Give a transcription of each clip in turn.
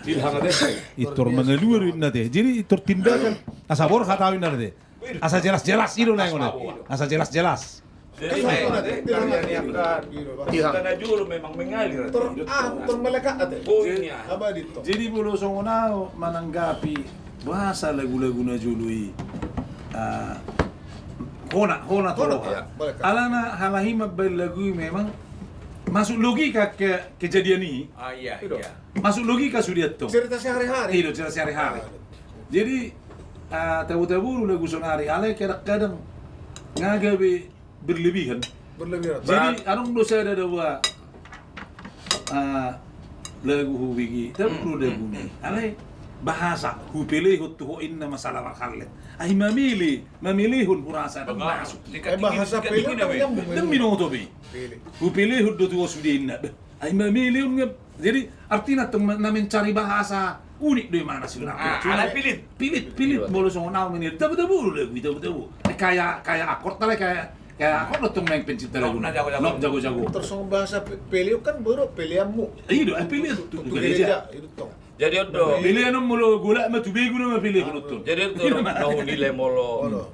Ilham ade. Itur mengeluar nade. Jadi itur tindakan asabor khatawin nade. Asa jelas-jelas itu na ngono. Asa jelas-jelas. Jadi karena julu memang mengalir. Termelekat ate. Poinnya. Apa dito? Jadi bulu songonao menanggapi bahasa lagu-lagu na jului. Hona tolo. Alana halahima lagu memang masuk logika ke kejadian ini. Iya. Masuk logika sudah tuh. Cerita sehari-hari. Iya, cerita sehari-hari. Jadi tabu-tabu lagu sonari alay kadang-kadang ngagabe berlebihan. Berlebihan. Jadi anong dosa ada dua lagu hubigi, tabu lagu ni. Alay bahasa hupilih tuhuin na masalah makalit. Ay mamilihun hurasa dan masuk. Bahasa pilih Dan minuto bi. Pilih. Hupilih do tuwa sudin na. Ay mamilihun nga. Jadi artinya na mencari bahasa unik dari mana sebenarnya. Ala Pilit bolo songonao menir. Tabu-tabu lagu tabu-tabu. Kayak akord tala kayak akord tuh main pencipta lagu. Nok jago-jago. Terus bahasa pilih kan baru pilihanmu. Iya, pilih tuh gereja. Itu toh. Jadi odo. Pilih anu mulu gula mah tuh bego na pilih kuno. Jadi odo mau nilai molo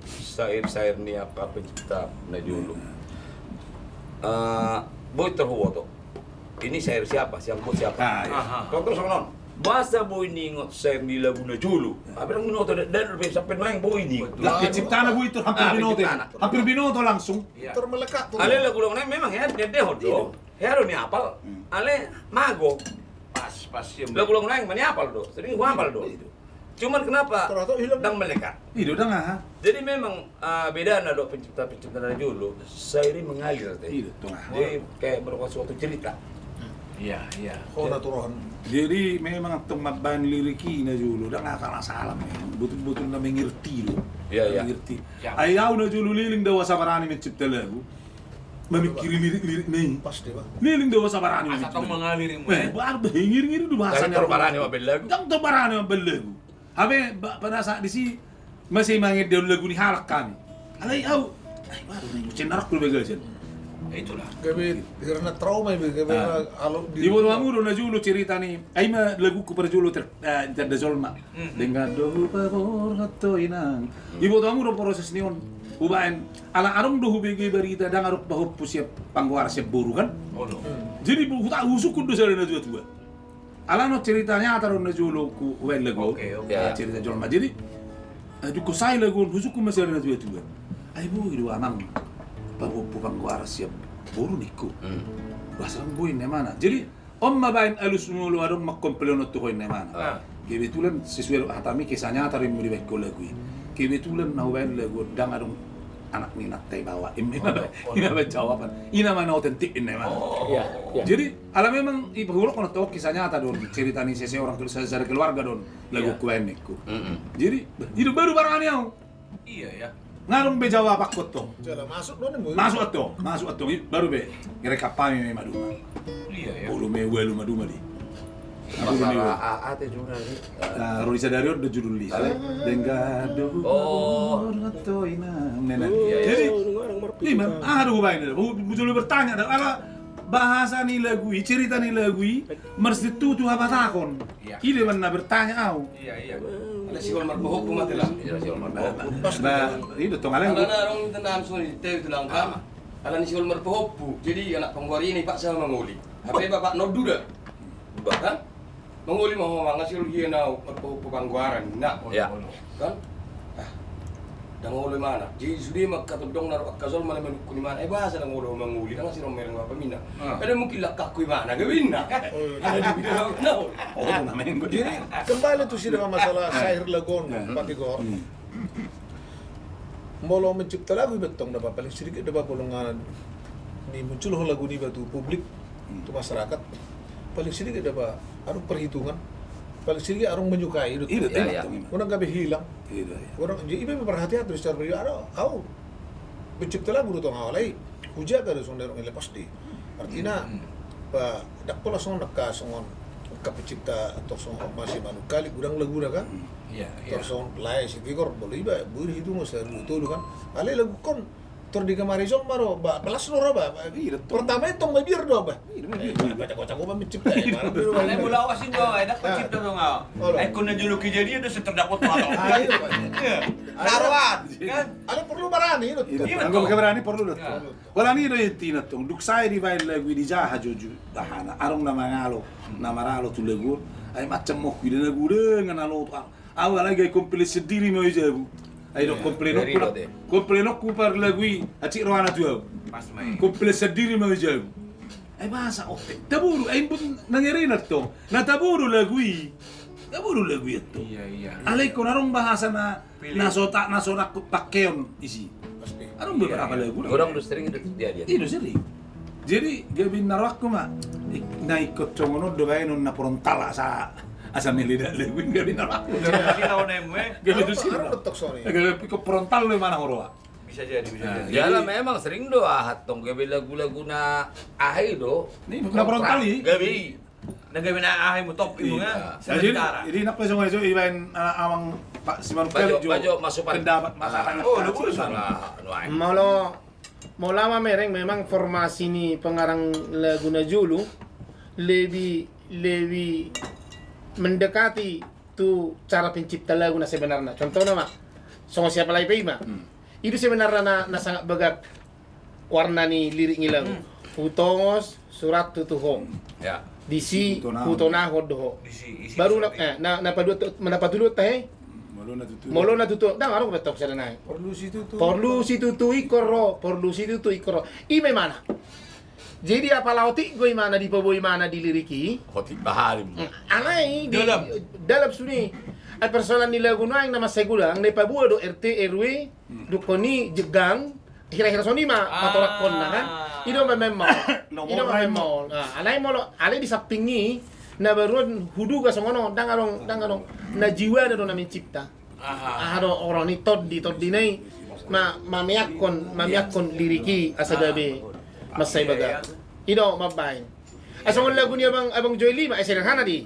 sair ni apa pencipta na julu. Boy terhuwa to. Ini sair siapa? Siang buat siapa? Dokter Sonon. Bahasa boy ningot sair ni lagu na julu. Abi nang minuto dan lebih sampai main boy ni. Lah pencipta na bu itu hampir binoto langsung. Termelekat tuh. Ale lagu lagu memang ya dia hodo. Hero ni apal. Ale mago. Pas lagu-lagu lain mana apal do, sering gua apal do. Cuman kenapa? Dang melekat. Iya, udah nggak? Jadi memang beda na do pencipta dari dulu. Sairi mengalir teh. Iya, tuh. Jadi kayak suatu cerita. Iya. Hona turon. Jadi memang temaban liriki na julu, udah nggak kalah salam ya. Betul-betul na mengerti lo. Iya. Mengerti. Ayaw na julu liling dawa sabarani mencipta lagu. Memikiri lirik nih. Pas deh, Bang. Liling dawa sabarani. Asa tong mengalir mo. Baru ngir-ngir itu bahasanya. Dari terbarani mabel lagu. Dang terbarani mabel lagu. Habe pada saat di si masih mangit dia lagu ni halak kami. Alay au. Ay baru nih cenarak dulu begal sen. Itulah. Gabe karena trauma ibu gabe alo di bodo amuro na julu cerita nih. Ay ma lagu ku per julu ter zolma. Dengan dohu pabor hatto inang. Di bodo amuro proses nion. Ubain ala arung dohu bege berita dang aruk bahop siap pangguar siap boru kan. Oh no. Jadi bu tak usuk kudu sare na tua. Ala no ceritanya taruh na julu ku wel lagu. Oke. Cerita jolma. Jadi ku sai lagu usuk ku masare na tua. Ay bu idu amang bahop pangguar siap boru niku. Bahasa buin ne mana. Jadi om mabain alus mulu arung makompleno tuh ne mana. Kebetulan sesuai hatami kisahnya tarim di beko lagu. Kebetulan nawain lagu dang arung anak minat teh bawa ini jawaban ini mana otentik ini mana jadi ala memang ibu guru kono tahu kisah nyata don cerita nih seseorang terus dari keluarga don lagu kuenikku jadi itu baru barang yang Iya ya. ngarung be jawab aku tuh Jalan masuk don masuk tuh baru be mereka pami maduma Iya ya. bolu me welu maduma di Masalah AA teh juga nih. Rorisa Dario udah judul lisa Dengado atau ina nena jadi ini aduh baik muncul bertanya dan ala bahasa nih lagu cerita nih lagu mesti tuh apa takon ini mana bertanya au Iya. Ada sikol marpohop mati lah. Iya sih orang marpohop. nah itu tuh kalian Karena orang tenang suri teh itu lang kam. Ala ni sikol marpohop. Jadi anak penggori ini paksa manguli. Apa bapak nodu dah. Bahkan manguli mau ngasih lagi na marpohop pangguaran. Nak. Ya. Kan? Dan ngolo mana? Jadi sudah mak katodong naruh kasol mana menukun di mana? Bahasa nang ngolo manguli kan ngasih romer ngapa mina. Ada mungkin lah kakui mana gawin na. Ada di bidang na. oh itu namanya Jadi kembali tuh sih dengan masalah syair lagon Patigor. Molo mencipta lagu betong dapat paling sedikit dapat golongan ni muncul lagu ni batu publik untuk masyarakat paling sedikit dapat ada perhitungan paling sedikit orang menyukai itu. iya Orang gak hilang. iya Orang jadi ibu perhatian terus secara pribadi ada kau mencipta lagu itu awalai hujan ada sonderong lepas di artinya pak dak pola song nak songon ka pencipta atau song masih manukali gudang lagu dah kan Iya. terus song lai si Vigor boleh iba buri itu masa itu kan ale lagu kon Tur di kemari song baru belas loro ba. Pertama itu tong bibir do ba. Baca kocak gua mencipta ya. Ale mula awasin ko, ay dapat chip na nga. Ay kung nanjuluki jadi ada seterdakot mo ato. Naruan, kan? Ale perlu barani itu. Anggo berani perlu dot. Wala ni do yetina tong duk sai di vai lagu di jaha joju dahana arong na mangalo na maralo tu lagu ay macam mo kuida lagu dengan alo awal lagi komplit sendiri mo jabu ay do komplit no ku par lagu aci roana tu Pas may. komplit sendiri mo jabu ay masa ote taburu ay pun nangeri na to na taburu lagu itu Iya. alay ko narong bahasa na nasota pakeon isi Pasti. arong beberapa lagu Orang udah sering itu dia. Ino seri. Jadi gabi narawak ko ma naikot chongono do bay non na frontal asa milida lewin gabi narawak. Jadi tahu neme. Gabi tu sih. Ano betok sorry. Gabi ko frontal le mana horoa. Bisa jadi. Ya lah, memang sering do ahat tong gabi lagu-lagu na ahay do. Ni na frontal i. Gabi. Nagabi na ahay mo top imo nga. Sa gitara. Jadi nak pasong ajo ibain awang Pak Simon Bajo masukan pendapat masalah. Oh, lu salah. Anu ay. Mau lama mereng memang formasi ni pengarang lagu Najulu lebih mendekati tu cara pencipta lagu na sebenarnya. Contohnya mak, songo siapa lagi pima. Itu sebenarnya na sangat begak warna ni lirik ni lagu. Putongos surat tutuho. Ya. Disi putona hodoho. Isi. Baru na mendapat dulu teh. Molo na tutu, dah ngaruh betok sa danay. Perlu situ tuh. Porlu si tutu ikoro. Ime mana? Jadi apa lauti gue mana di peboy mana diliriki? Hoti baharim. Anai di Dalam. dalam suni. Ay persoalan nila guna ang namasegulang na ipabuo do RT RW do koni jegang hira-hira soni ma patorak kon na kan. Ido memang. Ido memang. Anai molo alay di sapingi na baruan hudu ka songono dangarong na jiwa na do na mencipta. Ado orang ni tod di nay mamiakon liriki asa gabi masay baga. Ido mabain. Asong lagu ni abang Joy Lima ay sederhana di.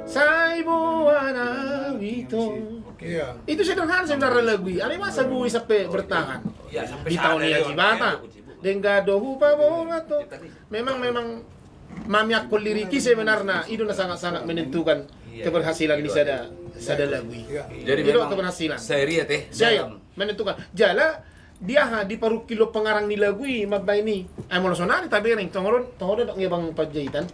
Say buwana wito. Iya. Itu sederhana sebenarnya lagu. Ano masa buwi sampai bertahan. Ya, sampai Di tahun sana ni yun. Jibata. Dengado hupa borato. Memang mamiak liriki sebenarnya itu na sangat menentukan keberhasilan di sada lagu. Jadi Itu memang keberhasilan. seri ya teh. Saya menentukan. Jala dia di paru kilo pengarang ni lagu mabay ni. Ay mo sonari tabering tongoron dak ngibang pagjahitan.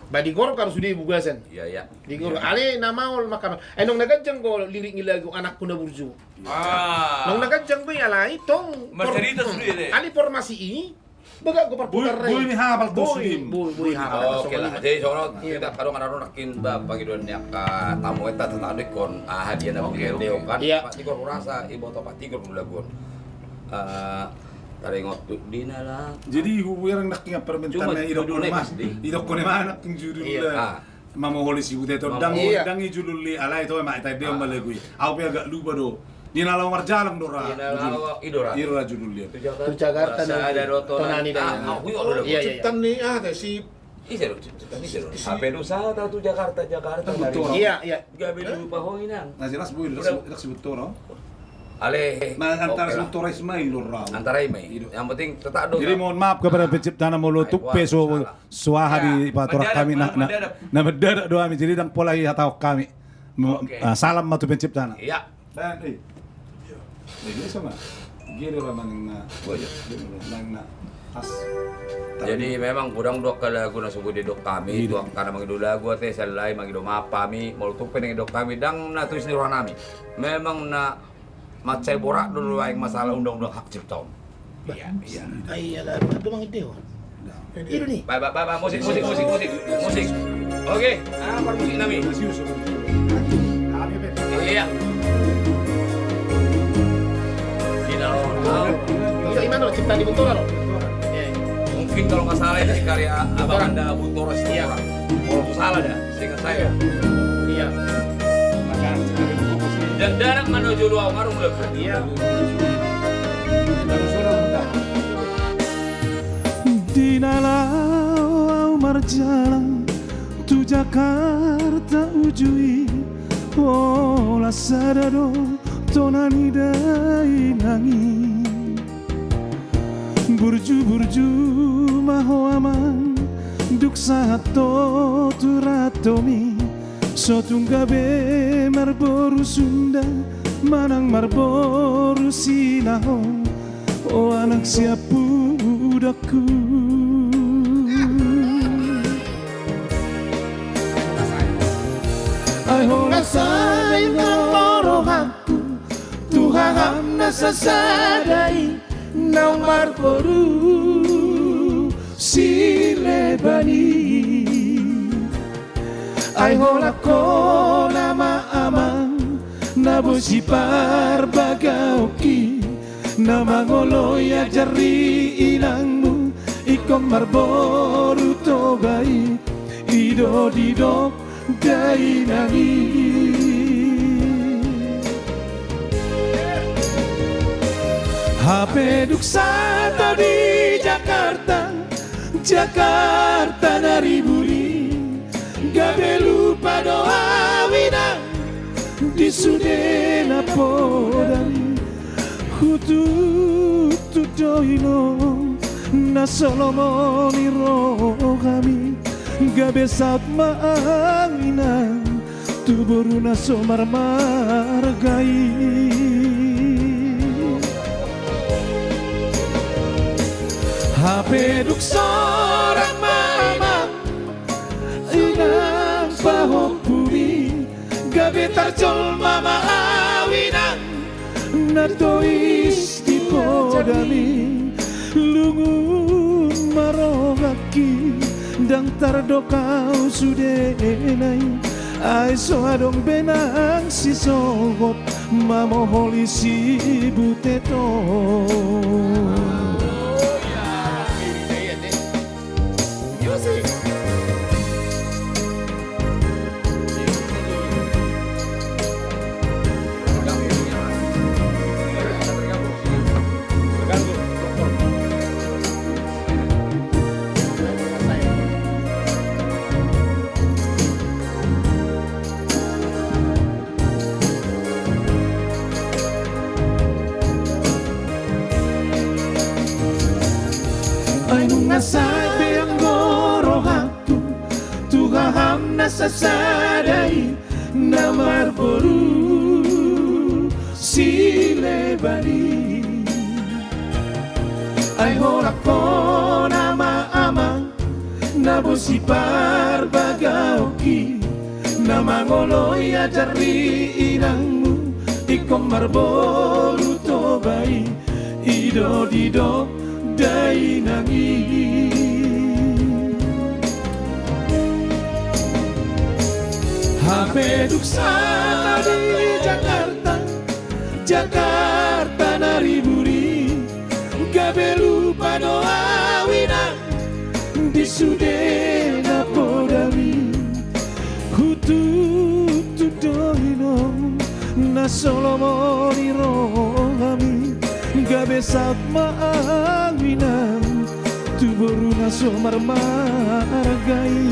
Badi gor karo sudi bugasan. Iya. Di gor ale na maol makam. Ay nung nagadjang ko lirik ni lagu anak ko na burju. Nung nagadjang ko alay tong Margarita sudi deh. ali formasi ini baga ko parputar ray. Boy mi hapal to sudim. Boy hapal. Oke lah. Jadi soalnya kita kadang-kadang nakin bapak gitu nya ka tamu eta tetadek kon hadiah na pagdeo kan. Iya. Pasti kor rasa ibu to pati kor lagun. Taringot dinala. Jadi huwirang nakinga permintaan na idok ko naman. Idok ko naman naking judul Iya. mamaholi si buteto Iya. dangi judul li alay to ma itay dem balagui. Aku agak lupa do. Dinalaw marjalang dora. Dinala idora. Ira judul dia. Tu Jakarta Sa ada roto tonani Ah, aku yo Iya. Ciptan ni si Isero. Apa nusa atau tu Jakarta Betul. Iya. Gabi dulu pahoinan. Nah jelas boy dak si betul. Ale. Nah antara oke si lah. betul Ismail dora. Antara ini. Yang penting tetap do. Jadi mohon maaf kepada pencipta nama Molotuk peso suaha di patorak kami na mendadak doa kami jadi dang pola atau kami salam matu pencipta na. Iya. Dan ini sama. Gini lah mang na tas. Jadi memang kurang dok lagu na subuh di dok kami dok karena mangido lagu teh salai mangido mapami Molotuk peneng dok kami dang na tulis ni nami. Memang na macai borak dulu aing masalah undang-undang hak cipta. Iya. Ay ala ito mang ito. Ito ni. Bye, musik. Oke, apa musik nami? Iya. Ito iman lo cipta di Buntora lo. Mungkin kalau nggak salah ini karya Abang Anda Buntoros Iya. Kalau salah dah, seingat saya. Iya. Dan darat menuju luar warung lebih. Iya. Dinalau marjalang tu Jakarta ujui ola sadado tonani dai nangi burju maho amang duk sato turatomi sotunggabe marboru Sunda manang marboru sinahon o anak siap budakku. Ay holasay ng morohaku Tuhaham na sasaday ng marboru silebani. Ay hola ko na maamang nabusi parbagauki na mangoloy ajari inangmu ikom marboru togai ido didok dai nangi. HP duksata di Jakarta Jakarta nariburi gabe lupa doa wina di sudena podari hutu tudoino na solomoni rohami gabe saat maanginan tuburu na somar margai. HP duk sorang mamang inang pahok bumi gabe tarjol mama awinan nato isti podami lungun marogaki dang tardokau sudenai ai so adong benang si sogot mamoholi si buteto. Ay nung nasabi ang gorohaku Tuhaham na sasaday na marboru silebani. Ay horak ko na maamang nabusi parbagauki na mangoloy ajari inangmu ikom marboru tobai ido dido dai nangi. HP duksana di Jakarta Jakarta nariburi gabe lupa doa wina di sudena podami hutu tudoino na solomoni rohami gabe saat maanginan tuburu na somar margai.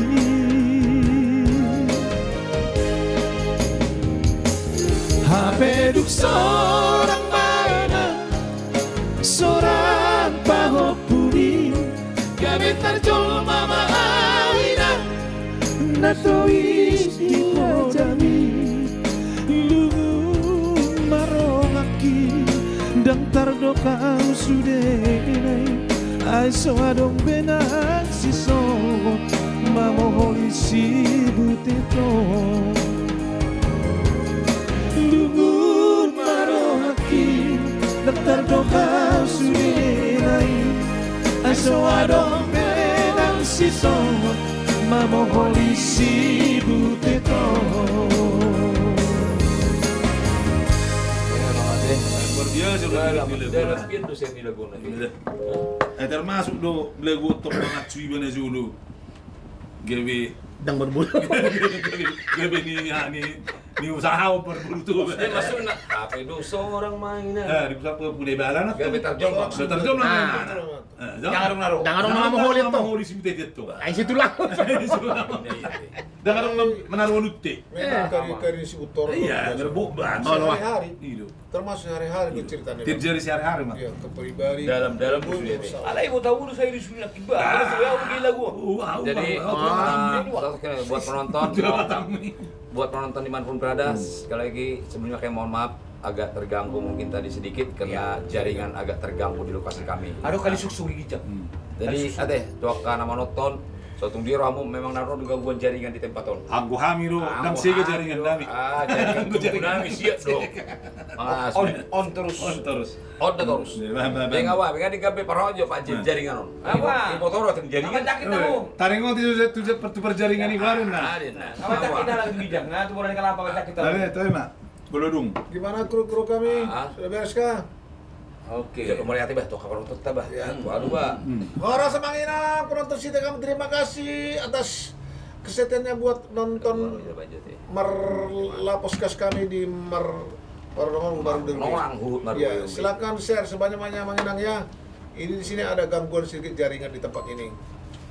HP duk sorang mana sorang pahok bumi gabe tarjol mama awina nato isti podami lungun marongaki dang tardokau sudenai ai so adong benang si sogot mamoholi si buteto. Lungun marohaki dang tardokau sudenai ai so adong benang si sogot mamoholi si buteto. Luar biasa udah Dalam pintu saya tidak guna. termasuk do lagu tok banget cuy bana Zulu. Gawe Dang berbulu. gawe ni usaha berburu tuh. Dia masuk nak apa itu seorang mainan. Di pusat punya balan atau Gawe tarjol. terjom lah. Jangan orang mau holi itu. Holi sih itu. Ai situ lah. Iya, iya. Dengan menaruh nutte. Memang kari si Utor. Iya, berbuk banget. Sehari-hari. Iya. Termasuk hari-hari gue ceritanya. Terjadi sehari-hari mah. Iya, ke pribadi. Dalam-dalam Gue sudah deh. masalah. Alay mo tahu saya disulit kiba. Ano saya gila gua. Jadi buat penonton, buat penonton dimanapun berada, sekali lagi sebelumnya kayak mohon maaf agak terganggu mungkin tadi sedikit karena jaringan agak terganggu di lokasi kami. Aduh kali suksuri gijak. Jadi ate tuaka nama nonton, suatu dia ramu memang naruh gangguan jaringan di tempat on. Anggo hamiro, dang sega jaringan dami. Jaringan tubuh nami siap dong. Mas, On terus. Terus. on terus. Yang awal, kan di gabe parojo pak jaringan on. Apa? Di motor atau jaringan. Apa sakit kamu? Taringo tu perjaringan ini baru nah. Apa sakit dah lagi bijak? Nah, tu orang kenapa sakit tahu? Tapi mah, bolodung. Gimana kru-kru kami? Sudah beres kah? Oke. Jadi kembali hati bah, tuh kabar untuk tabah. Ya. Waduh bah. Orang semangina, penonton sita kami terima kasih atas kesetiaannya buat nonton Merlapuskas kami di baru ya, silakan share sebanyak-banyaknya Manginang ya. Ini di sini ada gangguan sedikit jaringan di tempat ini.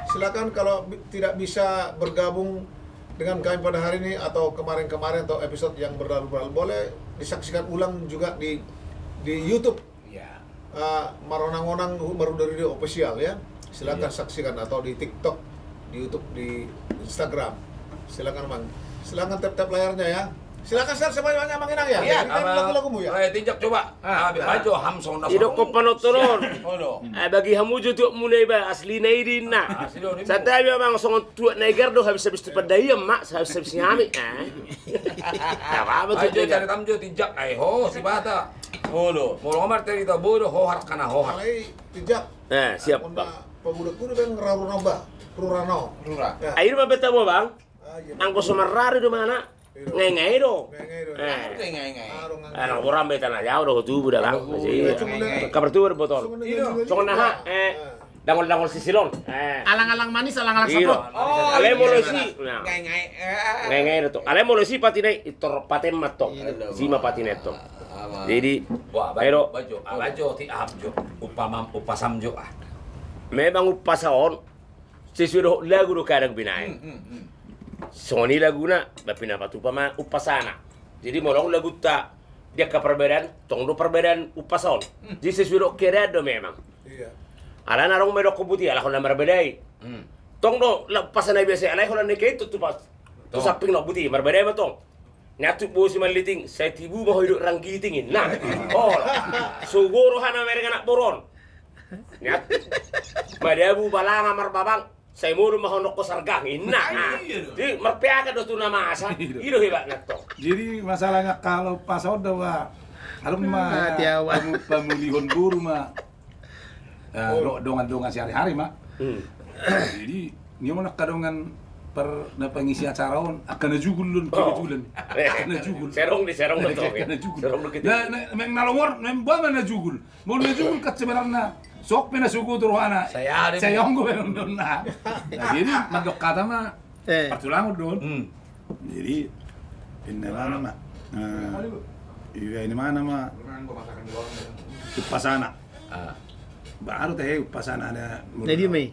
Silakan kalau tidak bisa bergabung dengan kami pada hari ini atau kemarin-kemarin atau episode yang berlalu-lalu boleh disaksikan ulang juga di YouTube. Maronang-onang baru dari official ya. Silakan saksikan atau di TikTok, di YouTube, di Instagram. Silakan Mang. Silakan tap-tap layarnya ya. Silakan share sebanyak-banyak Manginang ya. Iya, Ini kan lagu-lagumu ya. Tinjak coba. Baju Hamson dah. Idok ko panotoron. Oh, Bagi hamujo tu mulai ba asli na idin na. Sa tayo mga songon tuwa na igardo habis-habis tu padayam mak habis-habis ngami. Apa Baju cari tamjo tinjak ho si bata. Holo. Mau ngomar tadi kita bodoh hohar kana hohar. Malay tijak. siap Unda bang. paguda-guda bang rarunaba. Rurano. Lurah. Ya. Air ba beta mo bang? Iya. Ang ko sumarari do mana? Ngay do. Ngai-ngai. Anang orang beta na jauh do tubuh dah bang. Kabar tu berbotol. Songon nah dangol-dangol sisilon. Alang-alang manis, alang-alang Iyo. saprot. Ale mo losi. Ngai. Ngay to. Ale mo losi pati nay itor patem matok. Sima pati neto. Jadi Wah, pero baju ti abjo. Upasamjo ah. memang upasaon sesudah lagu do kadang binain. Soni laguna bapina patupama upasana. Jadi molong lagu ta dia ke perbedaan, tong do perbedaan upasaon. Jadi sesudah kerado memang. Iya. Ala narong medok kubuti ala kona marbedai. Tong do la pasana biasa ala kona neke itu tu pas. Tu saping no buti marbedai matong. Nyatu bosi maliting saya tibu mau hidup ranggitingin. Nah, sugoro hana mereka nak boron. Nyatu. Madabu balanga marbabang. Saya mau rumah honok ko sargangin. Nah, di merpiaka do tu nama asa. Ido hebat nato. Jadi masalahnya kalau pas udah wah, harus mah pemulihon guru mah, dongan-dongan sehari-hari mah. Jadi dia mau nak kadongan per pengisi acara on akan najugul kebetulan akan najugul Serong betul. akan najugul Serong begitu. nah nalongor membuat najugul mau najugul kat sebenarnya sok pena suku turuana Saya onggo benon nah jadi mandok kata mah pertulang don jadi ini mana mah iya ini mana mah pasana baru teh pasana ada Jadi mai.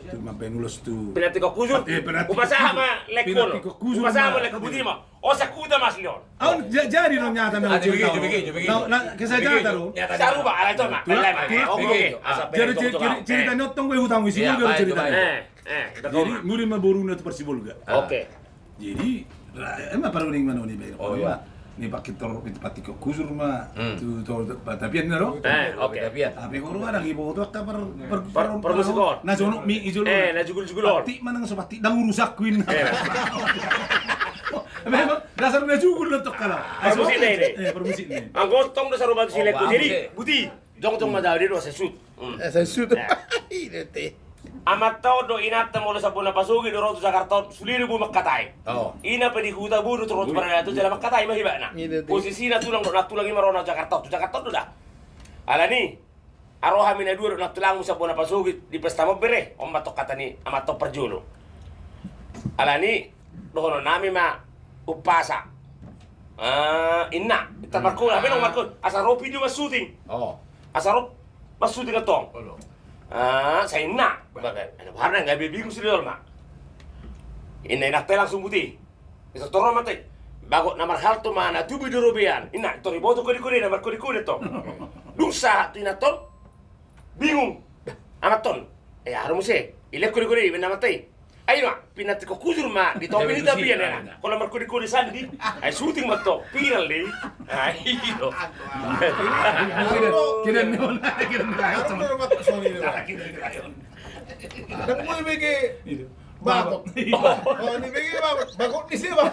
tu mabenulus tu Pinati ko kuzun. Upasaha ma lekon. Upasaha ma lekabuti ma. O sakuda mas leon. jadi no nyata na Begini. na kisah nyata ro Saru ba ala to ma. Oke. jadi cerita notong gue hutang wisi gue cerita jadi nguri ma boruna tu persibol ga Oke. jadi emang paru ning mana ni bayar ya ni pakitor itu patiko kuzur ma tu tapi na ro Oke. tapi guru ada ibu tu ka Permusikon. na jono mi ijul Na jugul-jugulon. pati manang sepati dang urusak kuin memang dasar na jugul lo to kala Permusik na ini. permusik ni Ang gotong do saru batu sileku. Jadi buti. Jong madawdi do sesut. Saya sudah. Amat tao do inata mo sa buna pasugi do roto sa karton suliri bu makatay. Ina pa di huta bu do roto para nato jala makatay mahiba na. Posisi na tulang do natulang imarona sa karton. Sa karton do da. Ala ni aroha mina duro natulang mo sa buna pasugi di pesta mo bere om matok kata ni amato perjulo. Ala ni dohono nami ma upasa. Inna ita markul abi no markul asa ro video mas shooting. Asa ro mas shooting atong. Sa inna. Ano ba na? Nggak bibigong sila mak. Ina langsung putih. Isa toro mate. Bago namar halto mana tubi durubian. Ina tori boto kodi namar kodi to. Dusa tu ina tol. Bingung. Amat ton. Harus sih. Ilek kodi benamate. Ayo pinat ko kujur ma di topi ni tapi ya. Kalau namar kodi sandi. Ay shooting mato. Viral deh. Ayo. Kira naon, kira naon. Ano na naman sa nila? Nang mo ibigay bakot. Oh, ni bigay bakot ni siya ba?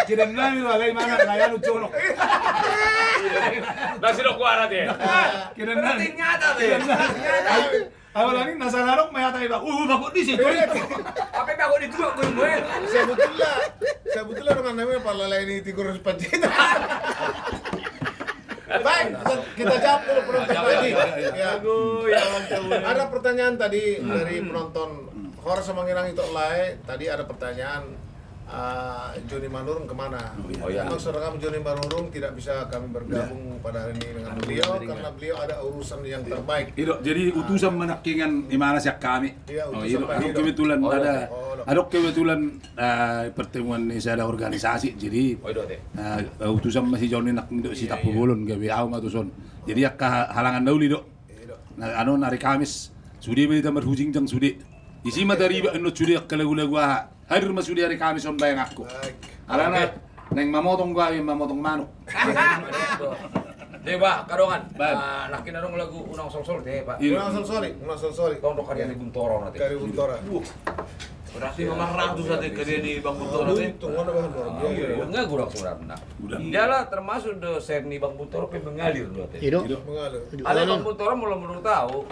Kira naon wala mana kaya lucu no. Nasi lo kuara deh. Kira naon. Nyata deh. Awal ini nasa larok mayata iba. Bakot di situ. Apa bago dito ko mo eh. Sebetulnya dengan namanya palalay ni Tigor Pancita. Baik, kita jawab dulu penonton tadi. Ya. Ada pertanyaan tadi dari penonton Horor Semangirang itu Lai. Tadi ada pertanyaan Joni Manurung kemana? Oh, ya. Memang saudara kami Joni Manurung tidak bisa kami bergabung pada hari ini dengan beliau karena beliau ada urusan yang terbaik. Ido, jadi utusan menakingan imana siya kami. Iya, utusan Ido, Pak ada Ido. kebetulan Oh, ada kebetulan pertemuan ini ada organisasi. Jadi utusan masih Johnny nak ndo si Tapu Bolon gawe au matuson. Jadi akka halangan dauli do. Ano nari Kamis sudi beli tamar hujing jang sudi. Isi mah dari ndo sudi akka lagu-lagu hadir mas sudi hari Kamis on bayang aku. Baik. Alana neng mamotong gua mamotong manuk. Deh Pak, kadongan. Nakin adong lagu Unang Sol deh Pak. Unang sorry. Kau untuk karya di Buntoro nanti. Kari Buntora. Berarti memang ratus tadi kerja di Bang Buntoro teh. Tunggu ada bahan luar biasa. Enggak kurang sebenarnya. Dialah termasuk dosen di Bang Buntoro pe mengalir dulu teh. Ido. Mengalir. Ada Bang Buntoro belum tahu.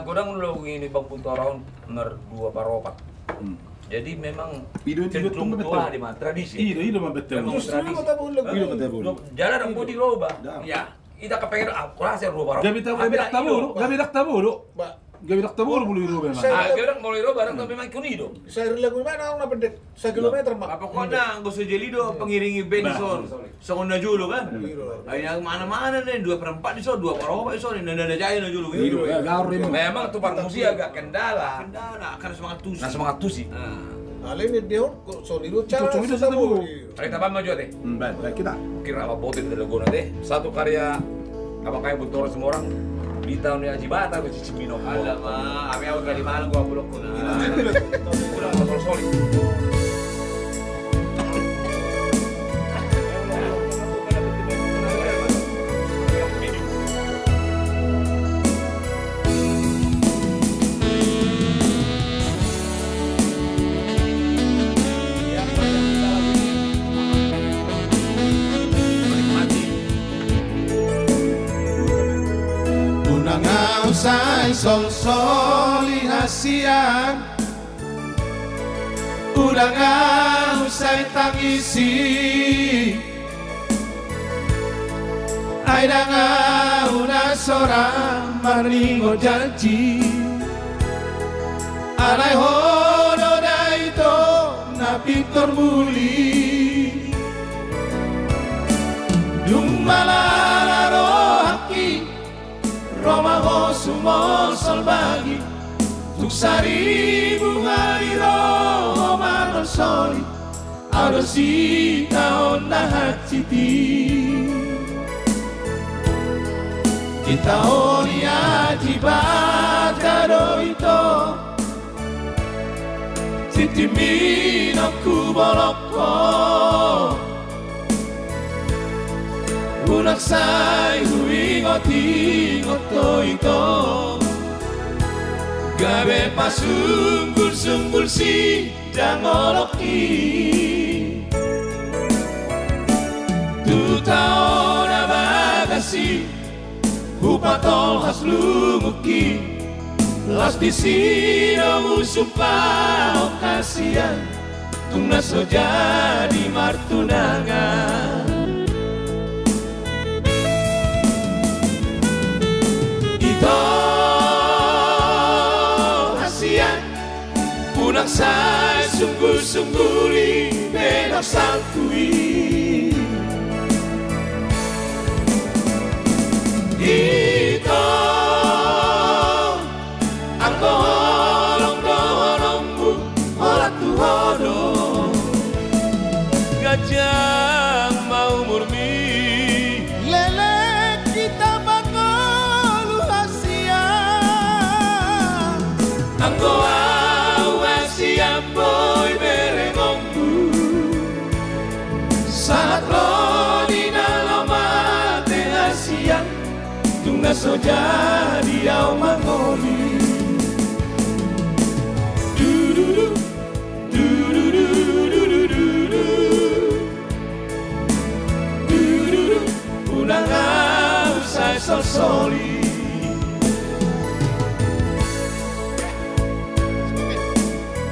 Godang lu ini Bang Buntoro nomor 2 paropat. Jadi memang cenderung tua di mana tradisi. Ido mah betul. Justru apa tahu lagu? Ido betul. Jalan ang budi roba. Ya. Ida kepengen aku rasa roba. Gabi dak taburo. Mbak, Gabi dak taburo bulu ido memang. Kadang mulai roba barang tapi memang kunido. saya lagu mana orang pendek 1 kilometer mak. Apa kona gusto jelido pengiringi Benson. Songona julo kan. Ay yang mana-mana nih 2/4 di so 2 paroba iso nih nanda jaya na julo. Ido ya gaur memang. Memang tukang musik agak kendala. Kendala kan semangat tusi. Nah semangat tuh sih. Alin dia so niru cara. Cocok itu satu. Cerita apa maju deh? Baik kita. Kira apa botin dari lagu nanti? Satu karya apa kayak Buntoro semua orang di tahun yang Jibata gue cici minum. Alamak, kami awal kali mana gua bulok kuna. Kurang motor solid. Usai sol-soli hasian Udah nggak usai tangisi Aida nggak udah seorang maringo janji Alai hodo daito na Victor Muli Dumbalala rohaki Roma ho sumo salbagi Tuk 1000 hari Roma non soli Ado si taon na hachiti Kita oni ajibat kado ito Titimino kuboloko Unaksay huingot-ingot to ito Gabe pasumbul-sumbul si Dangoloki Tutao na bagasi Hupatol has lumuki Las di sino musumpah o kasihan Tung naso jadi martunangan Ito hasian Punak say sungguh-sungguh Benak sangkui Ito ang kohon Anggo awasi amboy berengombu Saat lo di dalam mate Asia Tungga soja di au mangoli Du-du-du Du-du-du-du-du-du-du Du-du-du Unang ausay sol-soli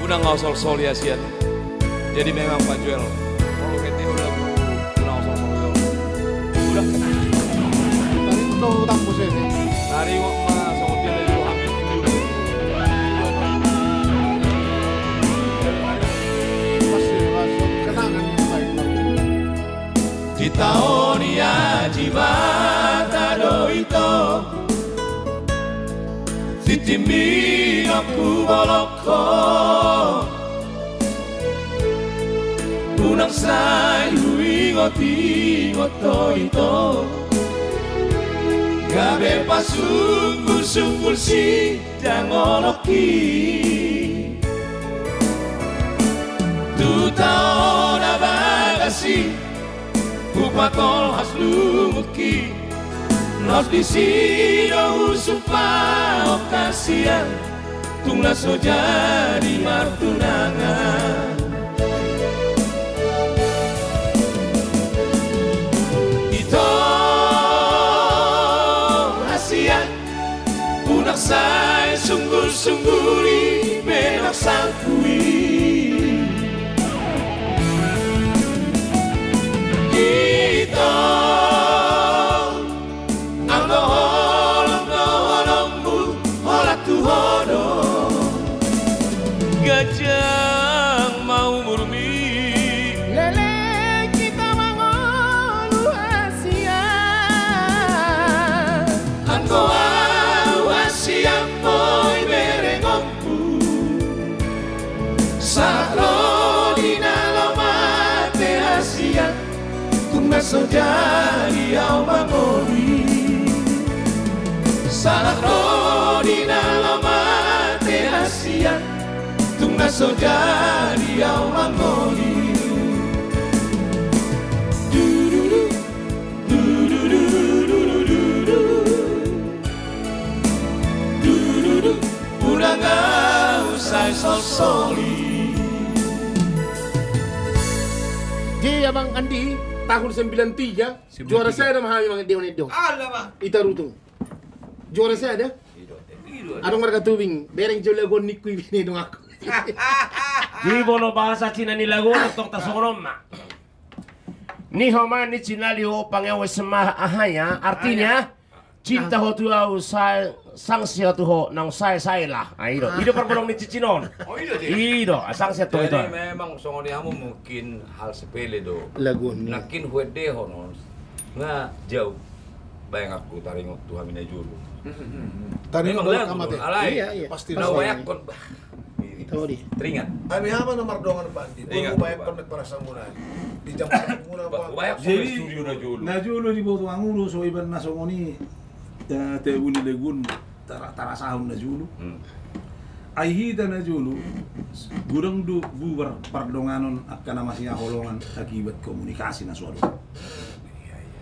Unang sol-sol ya siat. Jadi memang Pak Joel kalau kita udah unang sol-sol. Udah kena. Tadi itu utang bos ini. Tadi kok mah sama dia itu hamil dulu. Masih kenangan yang baik. Di tahun ya jibata doito Titimbi aku boloko Unang say hui ngoti ngoto ito Gabe pasungkul-sungkul si jangonoki Tu tahun abagasi Upakol haslu muki Nos di sino usupa okasian Tungla soja di martunangan Ito hasian Unak say sunggul-sungguli Benak sangkui Gajang mau murmi Lele kita mangolu Asia. Anggo awasi amboy berengompu Saat lo di dalam mate Asia Tungga soja di au mangoli Saat lo di dalam mate Asia Tungga soja di au mangoli Du-du-du Du-du-du-du-du-du-du Du-du-du Udah gak usah sol-soli Jadi Abang Andi tahun 93 juara saya ada mahami mga Dewan Edo. Alamak. Itarutung. Juara saya ada. Adong mereka tubing bereng jolagon niku ini dong aku. Di bono bahasa Cina ni lagu tok tasonom ma. Ni homa ni Cina liu pangewe semah ahaya artinya cinta ho tu au sai sang sia tu ho nang sai lah. Aido. Ido perbolong ni Cicinon. Oh iya deh. Ido sang sia tu itu. Jadi memang songoni hamu mungkin hal sepele do. Lagu ni. Nakin huede hono. Nga jauh. Bayang aku taringot Tuhan mina julu. Tadi Memang udah lagu kamat do. ya. Alay. Iya. Pasti Nah, lagu. wayak kon. Tahu di. Teringat. Kami hama nomor dongan Pak Andi. Ingat, Puro banyak Pak. konek para samurai. Di jam muna Pak. Wayak Jadi, kon studio na julu. Najulo di boto angulo so iban na songoni te uni legun tara sahun najulo. Ay hita najulo gurang du bubar pardonganon akkana masih holongan akibat komunikasi na suado.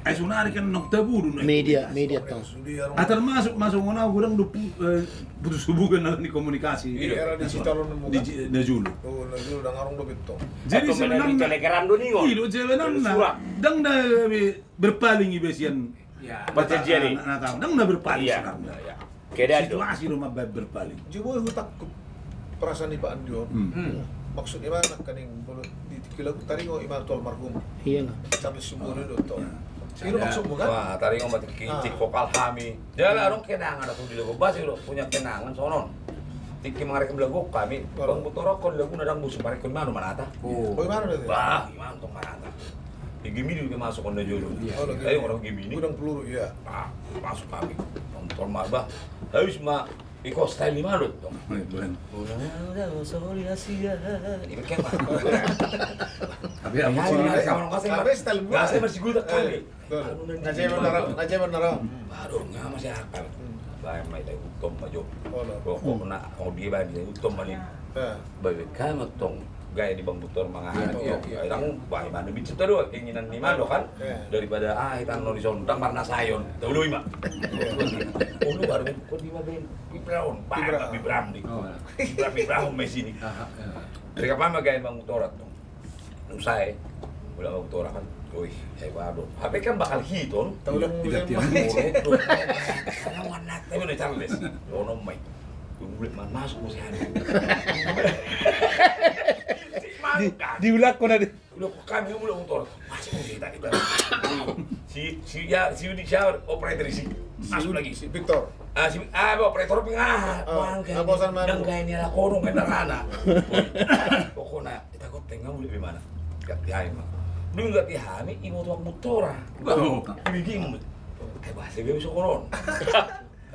Ay sunari kan nok taburu na. Media tahu. Sudi arong. At termasuk masuk ngona gurang du putus hubungan na ni komunikasi. Era digital na mo. Di najulo. Oh, lagi udah ngarong do beto. Jadi Atau melalui sebenarnya telegram do ningon. Ilo sebenarnya dang na berpaling ibesian. Ya. Berterjadi. Dang na berpaling Iya. sebenarnya. Keda do. Situasi rumah berpaling. Jibo hutak perasaan ni Pak Andi. Maksudnya mana kaning di kilau tadi ngo iman tu almarhum Iya lah. Charles Sumuro do to. Sino maksud mo kan? Wah, tadi ngomong kincik vokal kami. Jalan arong kenangan atau di lagu bas lo punya kenangan sonon. Tiki mengarek belagu kami. Bang butorokon lagu nadang musuh parekon mana manata. Oh, gimana deh? Wah, gimana tong manata. Gimini juga masuk onda julu. Oh, lagi. Ayo orang gimini. Gudang peluru ya. Ah, masuk kami. Nonton marbah. Habis mah Iko style 5 dot dong. Udah soli Asia. Ini kan mah. Tapi aku sih Tapi style gua. Gak saya masih gudak kali. Ngajak benar. Baru nggak masih akal. Bayang mai dai hukum maju. Oh, no. Pokok na Oh dia bani utom mani. Baik kamu tong gaya di Bang Butor mangahan Iya, itu. iya. Itang bae mana bicet tadi keinginan ni mano kan daripada itang no disontang parna sayon. Tulu ima. Oh lu baru kok di maben Bibraon, Pak Bibram di. Bibram Messi ni. Mereka pama gaya Bang Butor tong. Usai udah Bang Butor kan. Wih, waduh. HP kan bakal hiton. Tahu lang mo Tidak yan. Kawan natin udah Charles. Ono mai. Ulit man masuk mo si Hani. Diulat ko na din. Udah kami udah motor. Masuk mo si kita. Si di shower operator si. Masuk lagi. Si Victor. Operator pengah. Apa sama Nang gaya niya kono kay narana. Pokoknya takot tengah ulit di mana. Gat dihay mah. Dulu gat dihami imo tuwag motora. Oh. Biging mo. Ay bahasa gawe sa koron.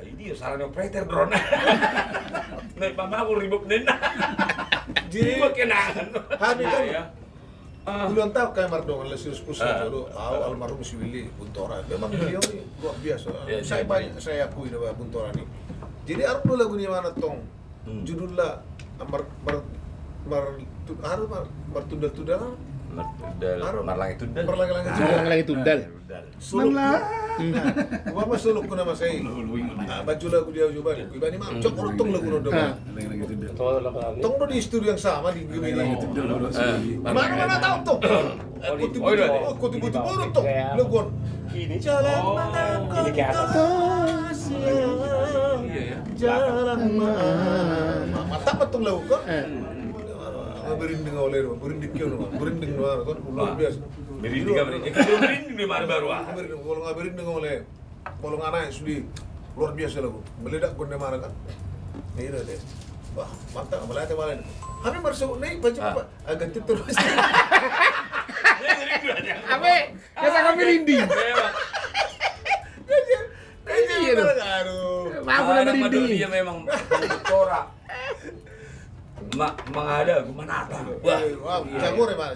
Ay di saran operator drone. Nay pamako ribop din na. Jadi Di kenangan. kami kan Ya. puluhan tahun kayak Mardong Lesius Pusat dulu, almarhum si Willy Buntora. Memang beliau ini luar biasa. Ya, Saya banyak saya akui bahwa Buntora ini. Jadi harus dulu lagu ni mana tong judulnya martundal-tundal. Marlang itu dan. Marlang-lang itu. Lang tundal. Suluk. Mama suluk ko naman say. Baju lagu dia juga. Iba ni mah cok tong lagu no dong. Tong do di studio yang sama di Gemini. Mana tahu tong. Aku tiba-tiba baru tong lagu. Ini Jalan mana kau ini kayak atas. tahu jalan mana. Mata betul lagu kan. Berinding oleh, berinding kau nama, berinding luar kan luar biasa. Merinding ka merinding. Merinding di mana baru ah. Kalau nggak berinding oleh, kalau nggak naik sudah luar biasa lagu. Meledak kau mana kan? Ini deh. Wah, mantap, melatih malah. Kami masuk naik baju apa? Agak terus. Abe, kasa kami rinding. Iya dong. Aduh. Aku na merinding. Dia memang motora. Mengada gumanata. Wah. Wah, jago mana?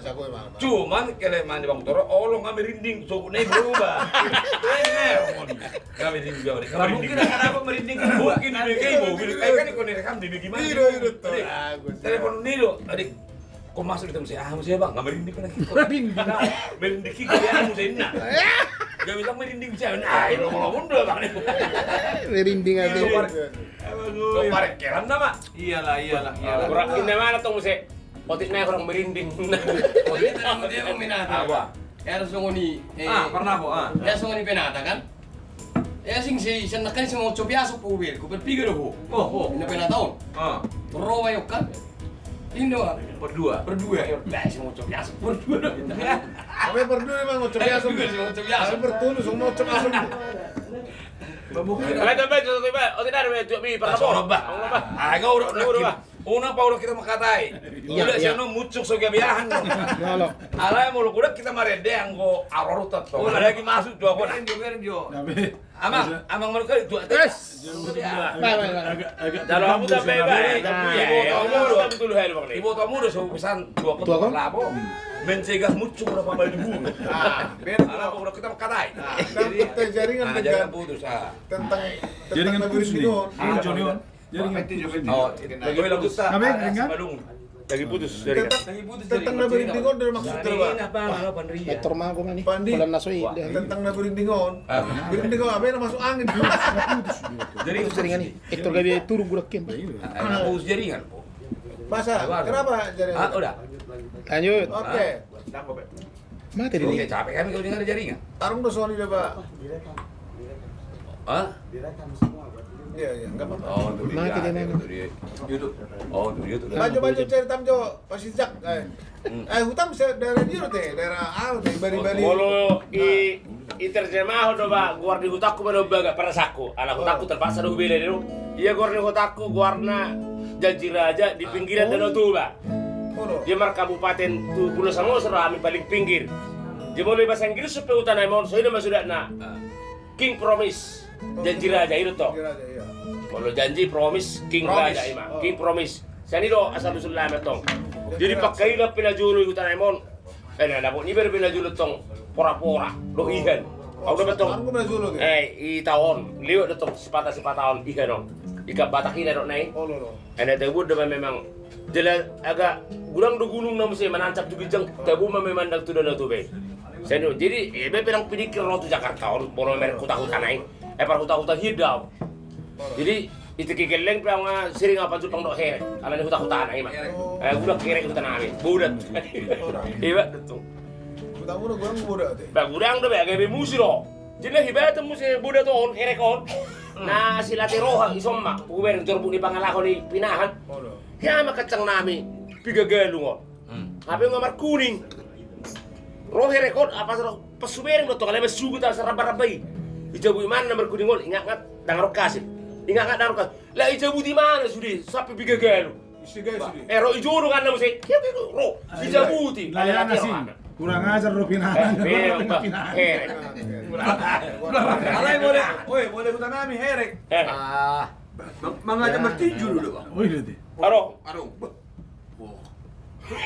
Cuman kele mandi Bang Toro, Allah nggak merinding, suku naik berubah. Nggak merinding juga, Mungkin kenapa merinding kan? Mungkin di BG mobil, kan ikut direkam di BG mana? Iya, tuh. Telepon Nido, adik, kok masuk di tempat saya? Saya bang, nggak merinding kan lagi. Merinding kita ya, saya nak. Gak bilang merinding saya, nah itu ngomong dulu bang. Merinding aja. Kau parek keran nama? Iyalah. Kurang ini mana tong se? Otisnya kurang merinding. Oh, dia mau minata. Apa? Harus ngoni. Pernah po. Ya ngoni penata kan? Ya sing si senakan si mau coba asuk mobil, ku berpikir ho. Oh. Ini penata. Roma yuk kan? Indo Berdua. berdua. Lah si mau coba asuk berdua. Kami berdua memang mau coba asal. Si mau coba Kami asuk. bertulus mau coba asal. Kalau tambah jodoh tiba, otisnya ada tuh bi pernah Pasok po. robah. Aga udah Una pa udah kita makatai. Udah siya no mucuk so gabiyahan no. Ngalo. Alay mo udah kita marede ang go arorutat to. Wala lagi masuk dua ko na. Merenjo. Amang mo ka dua. Yes. Agak Kalau aku tak baik-baik, ibu kamu udah betul hal bang. Ibu kamu udah sepisan dua ko Dua ko? labo. Mencegah mucuk udah pambal di bulu. Ala pa udah kita makatai. Dan jaringan Jangan putus tentang Jaringan putus nih. Iya, Jonion. Jaringan Oh, lagi bagus. Kami jaringan? Balung. Lagi putus dari tentang naberindingon dari maksud terba. Motor mah ako man eh. Pandi. Kulang na soy. Tentang naberindingon. Berindingon apa yang masuk angin. Jadi Itu jaringan nih. Ektor gabi turun gurakin. putus jaringan po. Masa? Kenapa jaringan? Udah. Lanjut. Oke. Mati Oke, diri. capek kami kalau dengar ada jaringan. Arung do Sony deh, Pak. Hah? Iya, enggak apa-apa. Oh, itu dia. Mati dia mana? Itu dia. YouTube. Oh, itu YouTube. Baju-baju cari tamjo pasti jak. Hutam daerah dia teh, daerah teh Bali-Bali. Kalau iterjemah do ba guar di hutaku ba baga para saku. Ala hutaku terpaksa do bela dulu. Iya guar di hutaku guarna janji raja di pinggiran danau Toba. Dia mar kabupaten tu Pulau Samosir kami paling pinggir. Dia mulai bahasa Inggris supaya utana mau so ini sudah na King Promise. Janji raja itu toh. Kalau janji promise King raja ima. King Promise. Sani do asal usul lama tong. Jadi pakai lah pinajulu utana mau. Nah, dapat ni pinajulu tong pora-pora do ikan. Aku dapat tong. Itaon. Liwat tong sepatah tahun ikan dong. Ika batakin na nai. Oh lo. Ane tebu de memang jela agak gurang do gunung na musi manancap juga jeng tebu memang dak tu na tu be. Seno jadi ebe pedang pikir ro tu Jakarta or bono mer hutan nai. Par hutan hidup. Jadi itu kikeleng pa nga sering apa jupang do here. Ala ni hutan nai mah. Budak kere hutan nai. Budak. Iba tu. Kita muna gurang budak teh. Ba gurang do be agak musiro. Jadi hibata musi budak to on here kon. Na sila tiroha isomma uber jorbu ni pangalako ni pinahan. Oh lo. Kaya makacang nami pigagalo ngo. Habi nga mar kuning. Rohe rekod apa sa pasubering do to kala masugo ta sa rabarabay. Ijabu iman na mar kuning ngol ingat dangaro kasi. Ingat dangaro kasi. La ijabu di mana sudi sapi pigagalo. Isigay sudi. Ro ijuru kan na musi. Ro ijabu ti. Layana sih. Kurang ajar lo pinahan. Alay boleh, oi boleh hutan kami herek. Mengajak bertinju dulu bang. Oh iya deh. Aro.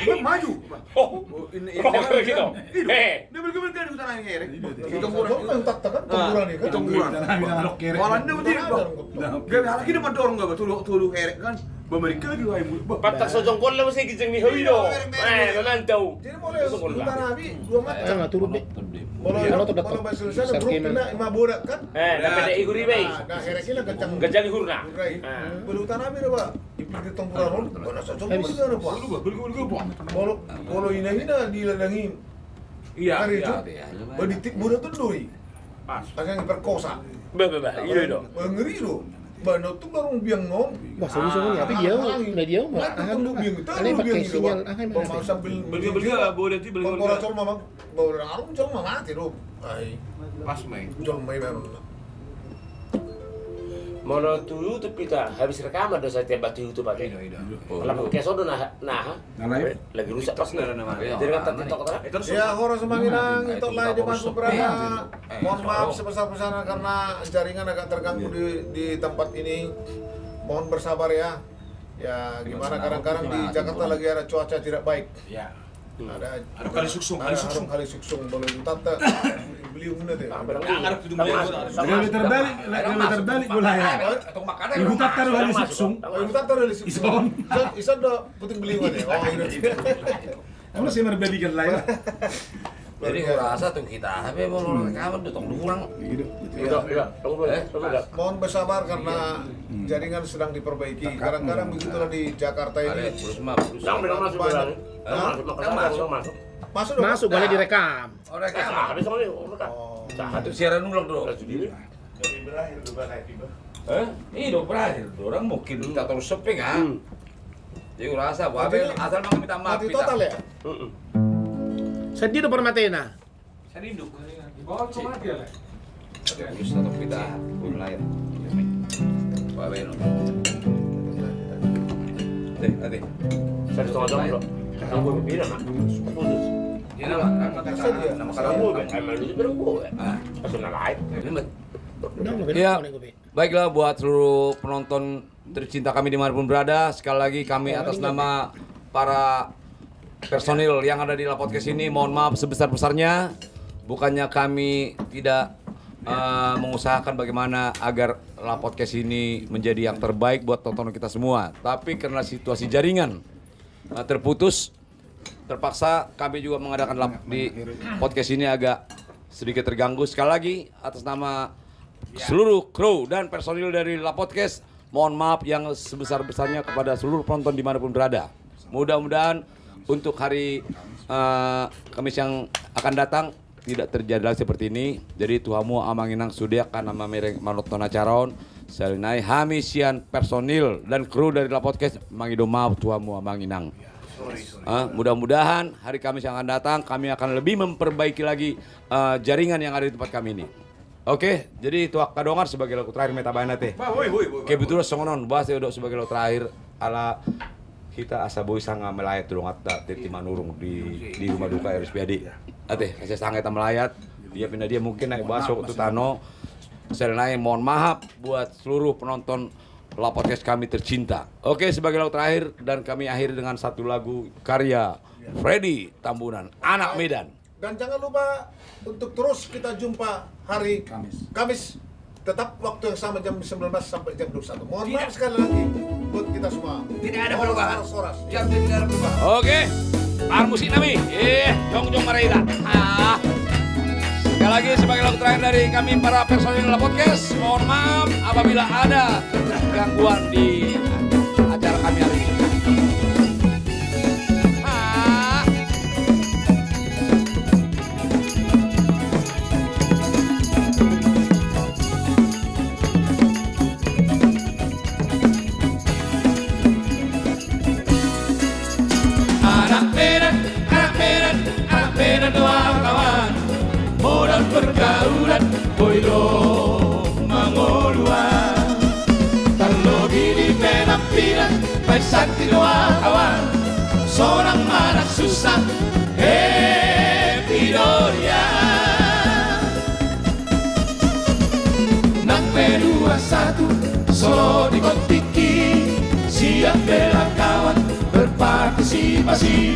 Bang maju. Oh. Ini Gitu. Dia bergeber di hutan kami herek. Kita gurang yang tak kan tempuran ni kan. Itu kurang. Walau dia betul bang. Gak ada lagi dia mendorong gak betul tulu herek kan. Mereka di luar Patak sa jongkol lang masih gijeng ni Hoyo. Memantau. Jadi boleh hutan nabi dua macam. Nga turun be. Kalau kalau bahasa Indonesia ada grup kena 5 budak kan. Dapat iguri bay. Nah, hereknya kencang. Gajang hurna. Belutan nabi dah pak. Ipin tempuran hol. Mana saja boleh kan pak. Kalau hina diladangin. Iya. Hari itu beditik budak tu doi. Akan perkosa. Ba. Iyo do. Ngeri tu. Bano tu baru biang ngom. Bahasa Indonesia ni apa dia? Nah dia mah Akan lu biang tu. Ini pakai sinyal. Mau sambil Beliau boleh ti beliau. Kalau col mamang baru arum col mama mati tu. Ai. Pas main. Col mai memang. Mono tuyu tu pita habis rekaman dosa tiap batu itu pakai. Kalau pakai sodo nah. Lagi rusak pas Ada nama. jadi kan TikTok kan. Ya, orang Semanginang itu lain di Mas Berada. Mohon maaf sebesar-besarnya karena jaringan agak terganggu di tempat ini. Mohon bersabar ya. Ya, gimana kadang-kadang di Jakarta lagi ada cuaca tidak baik. Ya. Ada kali suksung, kali suksung. Kali suksung boleh tante beliau mana tu. Ngarep itu beliau. Lebih terbalik bola ya. Ibu tak taruh kali suksung. Oh, itu tante dari suksung. Isan dah puting beliau mana? Oh, ini. Kamu sih merbalikan lah ya. Jadi gua rasa tuh kita tapi mau rekaman tuh tong kurang. Mohon bersabar karena jaringan sedang diperbaiki. Kadang-kadang begitulah di Jakarta ini. Masuk boleh direkam. Habis soalnya. Satu siaran ulang dulu. Ini berakhir. Orang mungkin kita terus sepi kan. Jadi gua rasa asal mau minta maaf Mati kita. total ya? Sedih tu permatena. Saninduk. Terus tetap kita mulai. Pak Beno. Ade. Saya setengah jam bro. Kamu berpira nak? Putus. Ini nama Kamu emang lu berbu. Pasal lain. Ya, baiklah buat seluruh penonton tercinta kami dimanapun berada. Sekali lagi kami atas nama para personil yang ada di La Podcast ini mohon maaf sebesar-besarnya. Bukannya kami tidak mengusahakan bagaimana agar La Podcast ini menjadi yang terbaik buat tontonan kita semua. Tapi karena situasi jaringan terputus, terpaksa kami juga mengadakan di podcast ini agak sedikit terganggu. Sekali lagi atas nama seluruh kru dan personil dari La Podcast, mohon maaf yang sebesar-besarnya kepada seluruh penonton dimanapun berada. Mudah-mudahan untuk hari Kamis yang akan datang tidak terjadi lagi seperti ini. Jadi tuhamu amanginang sudiak kana mamereng manotona caron salinai hamisian personil dan kru dari La Podcast mangido maaf tuhamu amanginang. Mudah-mudahan hari Kamis yang akan datang kami akan lebih memperbaiki lagi jaringan yang ada di tempat kami ini. Oke, jadi tuak kadongar sebagai lagu terakhir metabaina teh. Kebetulan songonon bahas udok sebagai lagu terakhir ala kita asa boy sanga melayat tulung atta titi manurung di rumah duka RSPAD. Ate, asa sanga eta melayat, dia pindah dia mungkin naik baso tutano. Serenai mohon maaf buat seluruh penonton La Podcast kami tercinta. Oke, sebagai lagu terakhir dan kami akhiri dengan satu lagu karya Freddy Tambunan, Anak Medan. Dan jangan lupa untuk terus kita jumpa hari Kamis tetap waktu yang sama jam 19 sampai jam 21. Mohon maaf sekali lagi buat kita semua. Tidak ada perubahan. Horas. Jam tidak ada perubahan. Oke, par musik nami. Jong Maraida. Sekali lagi sebagai lagu terakhir dari kami para personil dalam podcast, mohon maaf apabila ada gangguan di acara kami hari ini. Anak Medan doa kawan, modal pergaulan, boylo mangoluan. Terlebih di penampilan, baik sakti doa kawan, seorang anak susah, Doria. Nang P21, Solo di Kontiki, siap bela kawan, berpartisipasi.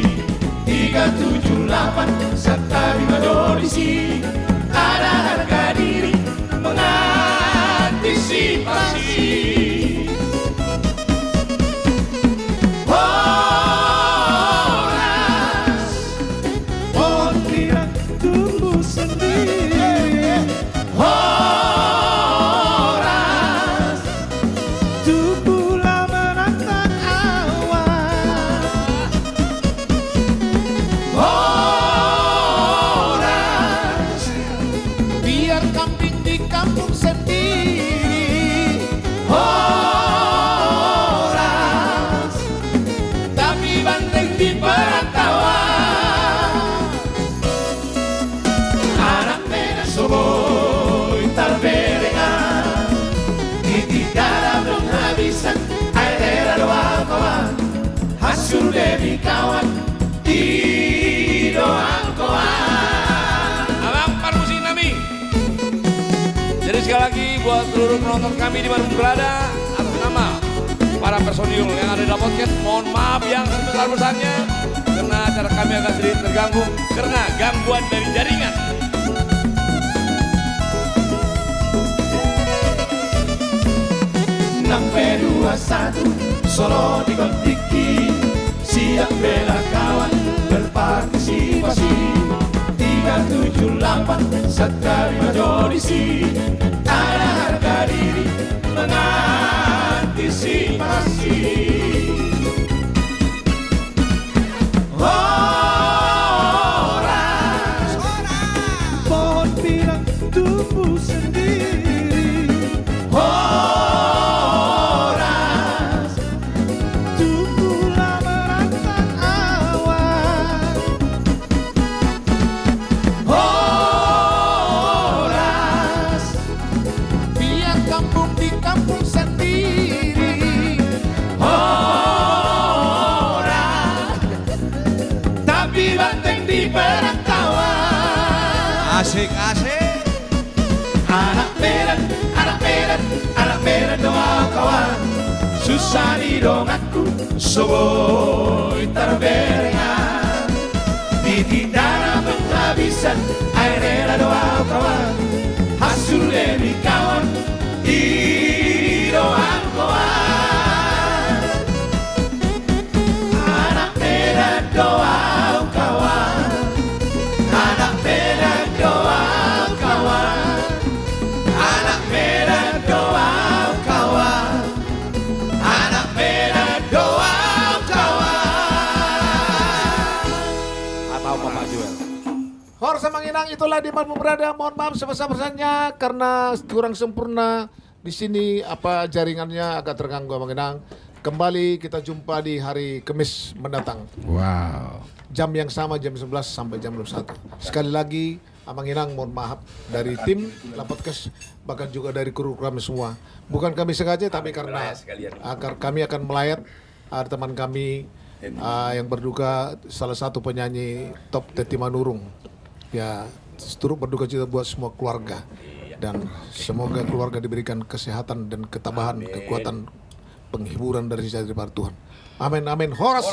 378 serta 5 donisi, ada harga diri mengantisipasi. Horas, pohon tidak tumbuh sendiri. Horas, tumbuhlah menantang awan. Horas, biar kambing di kampung sendiri. Horas, tapi banteng di perantauan. Anak Medan Soboy talberengan, di dalam belum habisan air era doa kawan, hasil demi kawan di doa kawan. Abang par musik nami. Jadi sekali lagi buat seluruh penonton kami di mana berada, atas nama para personil yang ada dalam podcast, mohon maaf yang sebesar-besarnya karena acara kami akan sedikit terganggu karena gangguan dari jaringan. Nang P21 Solo di Kontiki, siap bela kawan, berpartisipasi. 378 serta 5 donisi, ada harga diri mengantisipasi. Horas, pohon pirang tumbuh sendiri. Horas, tumbuhlah menantang awan. Horas, biar kampung di kampung sendiri. Horas, tapi banteng di perantauan. Asik. Anak Medan doa kawan, susah didongakku, soboy terberengan. Di tanah penghabisan air era doa kawan, hasil demi kawan di doa kawan. Anak Medan doa kawan, anak Medan doa kawan, anak Medan doa kawan, anak Medan doa kawan. Atau Bapak Joel. Horsa Manginang, itulah di mana berada. Mohon maaf sebesar-besarnya karena kurang sempurna di sini apa jaringannya agak terganggu Manginang. Kembali kita jumpa di hari Kamis mendatang. Wow. Jam yang sama jam 11 sampai jam 21. Sekali lagi Abang Inang mohon maaf dari tim La Podcast bahkan juga dari kru kami semua. Bukan kami sengaja tapi karena agar kami akan melayat ada teman kami yang berduka, salah satu penyanyi top Teti Manurung. Ya, turut berduka cita buat semua keluarga dan semoga keluarga diberikan kesehatan dan ketabahan, kekuatan, penghiburan dari sisi Tuhan. Amin, amin. Horas.